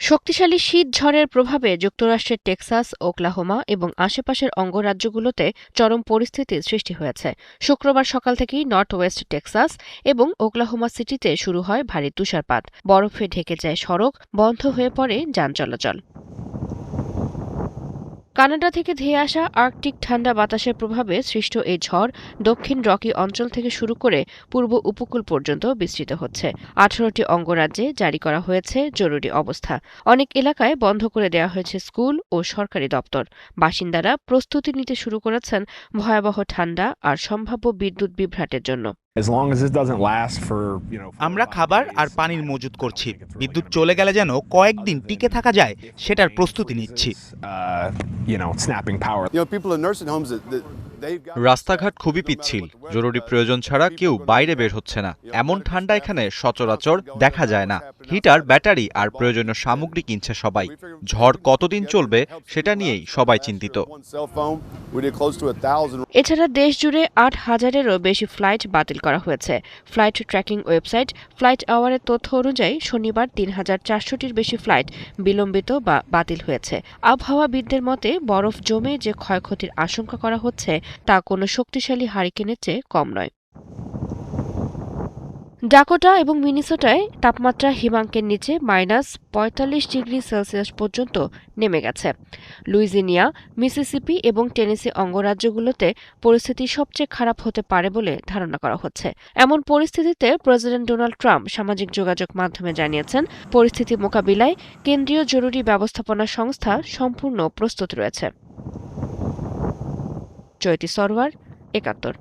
শক্তিশালী শীত ঝড়ের প্রভাবে যুক্তরাষ্ট্রের টেক্সাস, ওকলাহোমা এবং আশেপাশের অঙ্গরাজ্যগুলোতে চরম পরিস্থিতির সৃষ্টি হয়েছে। শুক্রবার সকাল থেকেই নর্থ ওয়েস্ট টেক্সাস এবং ওকলাহোমা সিটিতে শুরু হয় ভারী তুষারপাত। বরফে ঢেকে যায় সড়ক, বন্ধ হয়ে পড়ে যান চলাচল। কানাডা থেকে ধেয়ে আসা আর্কটিক ঠান্ডা বাতাসের প্রভাবে সৃষ্ট এই ঝড় দক্ষিণ রকি অঞ্চল থেকে শুরু করে পূর্ব উপকূল পর্যন্ত বিস্তৃত হচ্ছে। ১৮টি অঙ্গরাজ্যে জারি করা হয়েছে জরুরি অবস্থা। অনেক এলাকায় বন্ধ করে দেওয়া হয়েছে স্কুল ও সরকারি দপ্তর। বাসিন্দারা প্রস্তুতি নিতে শুরু করেছেন ভয়াবহ ঠান্ডা আর সম্ভাব্য বিদ্যুৎ বিভ্রাটের জন্য। আমরা খাবার আর পানির মজুত করছি। বিদ্যুৎ চলে গেলে যেন কয়েকদিন টিকে থাকা যায় সেটার প্রস্তুতি নিচ্ছি। রাস্তাঘাট খুবই পিচ্ছিল, জরুরি প্রয়োজন ছাড়া কেউ বাইরে বের হচ্ছে না। এমন ঠান্ডা এখানে সচরাচর দেখা যায় না। হিটার, ব্যাটারি আর প্রয়োজনীয় সামগ্রী কিনছে সবাই। ঝড় কতদিন চলবে সেটা নিয়েই সবাই চিন্তিত। এছাড়া দেশ জুড়ে ৮,০০০-এরও বেশি ফ্লাইট বাতিল করা হয়েছে। ফ্লাইট ট্র্যাকিং ওয়েবসাইট ফ্লাইট আওয়ারের তথ্য অনুযায়ী শনিবার ৩,৪০০টির বেশি ফ্লাইট বিলম্বিত বা বাতিল হয়েছে। আবহাওয়াবিদদের মতে বরফ জমে যে ক্ষয়ক্ষতির আশঙ্কা করা হচ্ছে তা কোনো শক্তিশালী হারিকেনের চেয়ে কম নয়। ডাকোটা এবং মিনেসোটায় তাপমাত্রা হিমাঙ্কের নিচে -৪৫ ডিগ্রি সেলসিয়াস পর্যন্ত নেমে গেছে। লুইজিনিয়া, মিসিসিপি এবং টেনেসি অঙ্গরাজ্যগুলোতে পরিস্থিতি সবচেয়ে খারাপ হতে পারে বলে ধারণা করা হচ্ছে। এমন পরিস্থিতিতে প্রেসিডেন্ট ডোনাল্ড ট্রাম্প সামাজিক যোগাযোগ মাধ্যমে জানিয়েছেন, পরিস্থিতি মোকাবিলায় কেন্দ্রীয় জরুরি ব্যবস্থাপনা সংস্থা সম্পূর্ণ প্রস্তুত রয়েছে। জয়তী সরওয়ার, ৭১।